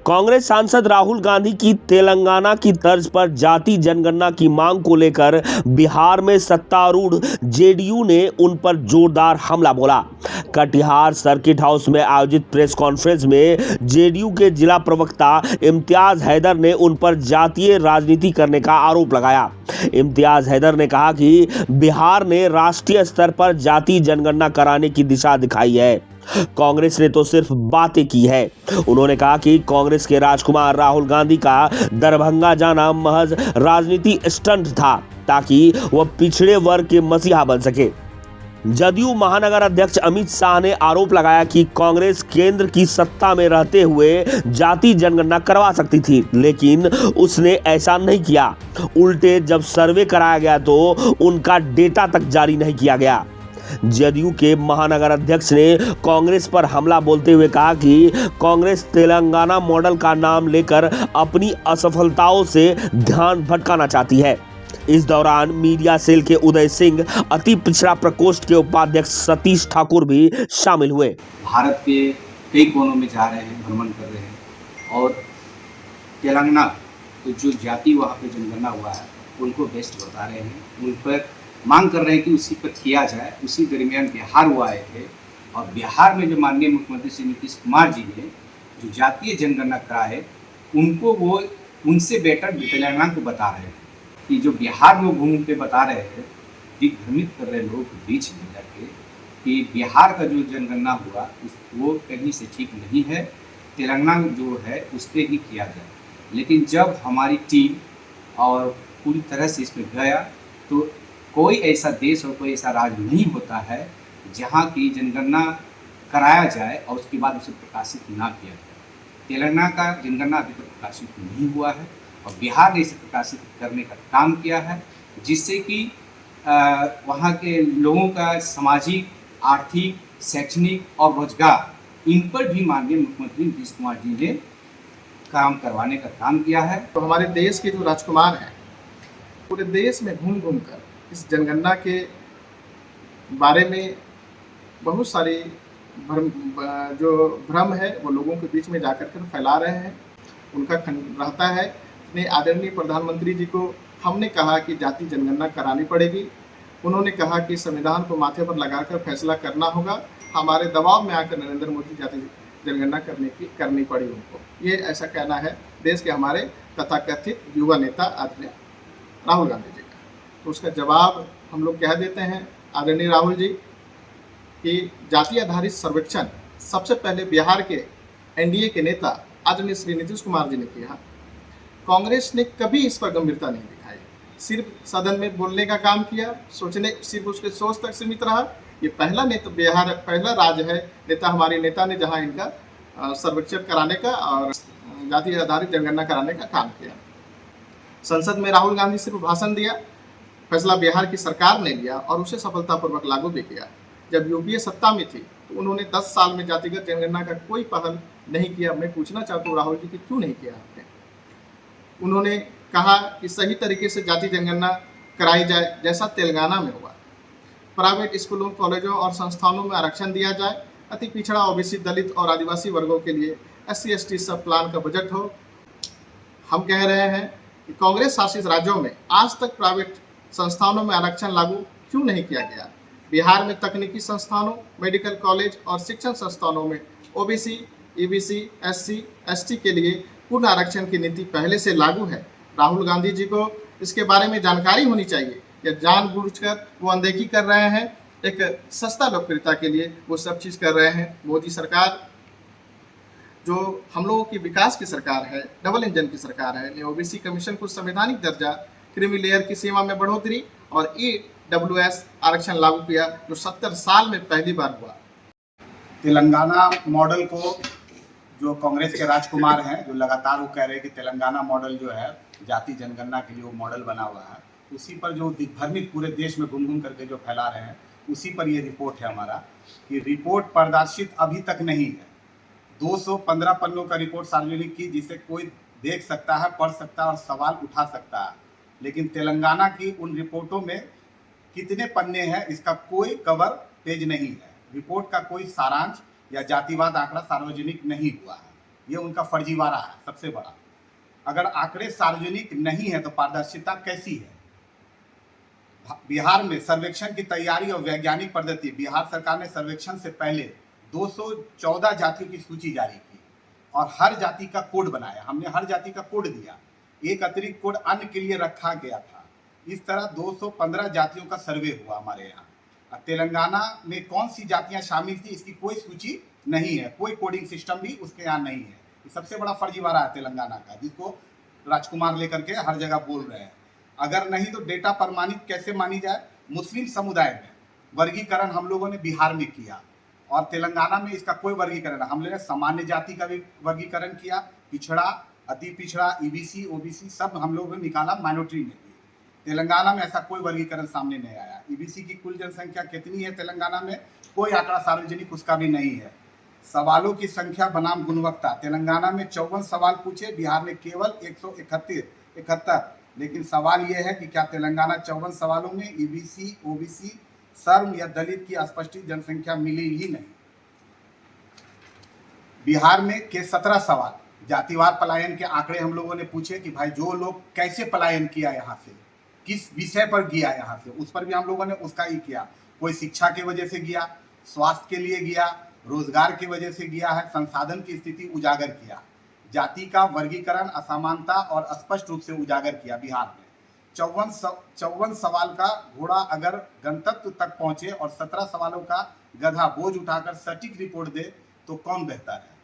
कांग्रेस सांसद राहुल गांधी की तेलंगाना की तर्ज पर जाति जनगणना की मांग को लेकर बिहार में सत्तारूढ़ जेडीयू ने उन पर जोरदार हमला बोला। कटिहार सर्किट हाउस में आयोजित प्रेस कॉन्फ्रेंस में जेडीयू के जिला प्रवक्ता इम्तियाज हैदर ने उन पर जातीय राजनीति करने का आरोप लगाया। इम्तियाज हैदर ने कहा कि बिहार ने राष्ट्रीय स्तर पर जाति जनगणना कराने की दिशा दिखाई है, कांग्रेस ने तो सिर्फ बातें की है। उन्होंने कहा कि कांग्रेस के राजकुमार राहुल गांधी का दरभंगा जाना महज राजनीति स्टंट था ताकि वह पिछड़े वर्ग के मसीहा बन सके। जदयू महानगर अध्यक्ष अमित शाह ने आरोप लगाया कि कांग्रेस केंद्र की सत्ता में रहते हुए जाति जनगणना करवा सकती थी, लेकिन उसने ऐसा नहीं किया। उल्टे जब सर्वे कराया गया तो उनका डेटा तक जारी नहीं किया गया। जदयू के महानगर अध्यक्ष ने कांग्रेस पर हमला बोलते हुए कहा कि कांग्रेस तेलंगाना मॉडल का नाम लेकर अपनी असफलताओं से ध्यान भटकाना चाहती है। इस दौरान मीडिया सेल के उदय सिंह, अति पिछड़ा प्रकोष्ठ के उपाध्यक्ष सतीश ठाकुर भी शामिल हुए। भारत के कई कोनों में जा रहे हैं, भ्रमण कर रहे हैं और तेलंगाना तो जो जाति वहाँ पे जनगणना हुआ है उनको बेस्ट बता रहे हैं, उन पर मांग कर रहे हैं कि उसी पर किया जाए। उसी दरमियान बिहार वो आए थे और बिहार में जो माननीय मुख्यमंत्री श्री नीतीश कुमार जी ने जो जातीय जनगणना कराए उनको वो उनसे बेटर तेलंगाना को बता रहे हैं कि जो बिहार में घूम के बता रहे हैं, दिग्भ्रमित कर रहे लोगों के बीच में जाके कि बिहार का जो जनगणना हुआ वो कहीं से ठीक नहीं है, तेलंगाना जो है उस पर ही किया जाए। लेकिन जब हमारी टीम और पूरी तरह से इसमें गया तो कोई ऐसा देश और कोई ऐसा राज्य नहीं होता है जहाँ की जनगणना कराया जाए और उसके बाद उसे प्रकाशित ना किया जाए। तेलंगाना का जनगणना अभी तक प्रकाशित नहीं हुआ है और बिहार ने इसे प्रकाशित करने का काम किया है, जिससे कि वहाँ के लोगों का सामाजिक, आर्थिक, शैक्षणिक और रोजगार इन पर भी माननीय मुख्यमंत्री नीतीश कुमार जी ने काम करवाने का काम किया है। तो हमारे देश के जो राजकुमार हैं पूरे देश में घूम घूम कर इस जनगणना के बारे में बहुत सारी भ्रम है वो लोगों के बीच में जाकर कर फैला रहे हैं। उनका रहता है ने आदरणीय प्रधानमंत्री जी को हमने कहा कि जाति जनगणना करानी पड़ेगी। उन्होंने कहा कि संविधान को माथे पर लगाकर फैसला करना होगा। हमारे दबाव में आकर नरेंद्र मोदी जाति जनगणना करनी पड़ी उनको, ये ऐसा कहना है देश के हमारे तथाकथित युवा नेता आदरणीय राहुल गांधी जी का। तो उसका जवाब हम लोग कह देते हैं आदरणीय राहुल जी कि जाति आधारित सर्वेक्षण सबसे पहले बिहार के एनडीए के नेता आदरणीय श्री नीतीश कुमार जी ने किया। कांग्रेस ने कभी इस पर गंभीरता नहीं दिखाई, सिर्फ सदन में बोलने का काम किया, सिर्फ उसके सोच तक सीमित रहा। ये पहला नेता बिहार पहला राज्य है नेता हमारे नेता ने जहां इनका सर्वेक्षण कराने का और जाति आधारित जनगणना कराने का काम किया। संसद में राहुल गांधी सिर्फ भाषण दिया, फैसला बिहार की सरकार ने लिया और उसे सफलतापूर्वक लागू भी किया। जब यूपीए सत्ता में थी तो उन्होंने 10 साल में जातिगत जनगणना का कोई पहल नहीं किया। मैं पूछना चाहता हूँ राहुल जी कि क्यों नहीं किया आपने? उन्होंने कहा कि सही तरीके से जाति जनगणना कराई जाए जैसा तेलंगाना में हुआ। प्राइवेट स्कूलों, कॉलेजों और संस्थानों में आरक्षण दिया जाए। अति पिछड़ा, ओबीसी, दलित और आदिवासी वर्गों के लिए SC/ST सब प्लान का बजट हो। हम कह रहे हैं कि कांग्रेस शासित राज्यों में आज तक प्राइवेट संस्थानों में आरक्षण लागू क्यों नहीं किया गया? बिहार में तकनीकी संस्थानों, मेडिकल कॉलेज और शिक्षण संस्थानों में OBC, EBC, SC/ST के लिए पूर्ण आरक्षण की नीति पहले से लागू है। राहुल गांधी जी को इसके बारे में जानकारी होनी चाहिए या जानबूझकर वो अनदेखी कर रहे हैं। एक सस्ता लोकप्रियता के लिए वो सब चीज़ कर रहे हैं। मोदी सरकार जो हम लोगों की विकास की सरकार है, डबल इंजन की सरकार है, ने OBC कमीशन को संवैधानिक दर्जा, क्रीमी लेयर की सीमा में बढ़ोतरी और EWS आरक्षण लागू किया जो 70 साल में पहली बार हुआ। तेलंगाना मॉडल को जो कांग्रेस के राजकुमार हैं जो लगातार वो कह रहे हैं कि तेलंगाना मॉडल जो है जाति जनगणना के लिए वो मॉडल बना हुआ है, उसी पर जो दिग्भ्रमित पूरे देश में घूम घूम करके जो फैला रहे हैं उसी पर ये रिपोर्ट है हमारा कि रिपोर्ट प्रदर्शित अभी तक नहीं है। 215 पन्नों का रिपोर्ट सार्वजनिक की जिसे कोई देख सकता है, पढ़ सकता है और सवाल उठा सकता है, लेकिन तेलंगाना की उन रिपोर्टों में कितने पन्ने हैं इसका कोई कवर पेज नहीं है। रिपोर्ट का कोई सारांश या जातिवाद आंकड़ा सार्वजनिक नहीं हुआ है। ये उनका फर्जीवाड़ा है सबसे बड़ा। अगर आंकड़े सार्वजनिक नहीं है तो पारदर्शिता कैसी है? बिहार में सर्वेक्षण की तैयारी और वैज्ञानिक पद्धति, बिहार सरकार ने सर्वेक्षण से पहले 214 जातियों की सूची जारी की और हर जाति का कोड बनाया। हमने हर जाति का कोड दिया, एक अतिरिक्त कोड अन्य के लिए रखा गया था। इस तरह 215 जातियों का सर्वे हुआ हमारे यहाँ। तेलंगाना में कौन सी जातियां शामिल थी इसकी कोई सूची नहीं है, कोई कोडिंग सिस्टम भी उसके यहाँ नहीं है। ये सबसे बड़ा फर्जीवाड़ा है तेलंगाना का, जिसको राजकुमार लेकर के हर जगह बोल रहे हैं। अगर नहीं तो डेटा प्रमाणित कैसे मानी जाए? मुस्लिम समुदाय में वर्गीकरण हम लोगों ने बिहार में किया और तेलंगाना में इसका कोई वर्गीकरण, हम लोगों ने सामान्य जाति का भी वर्गीकरण किया, पिछड़ा, अति पिछड़ा, ईबीसी, ओबीसी सब हम लोगों ने निकाला, माइनॉरिटी में भी। तेलंगाना में ऐसा कोई वर्गीकरण सामने नहीं आया। ईबीसी की कुल जनसंख्या कितनी है तेलंगाना में? कोई आंकड़ा सार्वजनिक उसका भी नहीं है। सवालों की संख्या बनाम गुणवत्ता, तेलंगाना में 54 सवाल पूछे, बिहार में केवल 171। लेकिन सवाल यह है कि क्या तेलंगाना 54 सवालों में ईबीसी, ओबीसी, सर्व या दलित की स्पष्ट जनसंख्या मिली ही नहीं। बिहार में के 17 सवाल जातिवार पलायन के आंकड़े हम लोगों ने पूछे कि भाई जो लोग कैसे पलायन किया यहाँ से, किस विषय पर गया यहाँ से, उस पर भी हम लोगों ने उसका ही किया। कोई शिक्षा की वजह से गया, स्वास्थ्य के लिए गया, रोजगार की वजह से गया है, संसाधन की स्थिति उजागर किया, जाति का वर्गीकरण, असमानता और स्पष्ट रूप से उजागर किया। बिहार में 54 सवाल का घोड़ा अगर गंतव्य तक पहुंचे और 17 सवालों का गधा बोझ उठाकर सटीक रिपोर्ट दे तो कौन बेहतर है?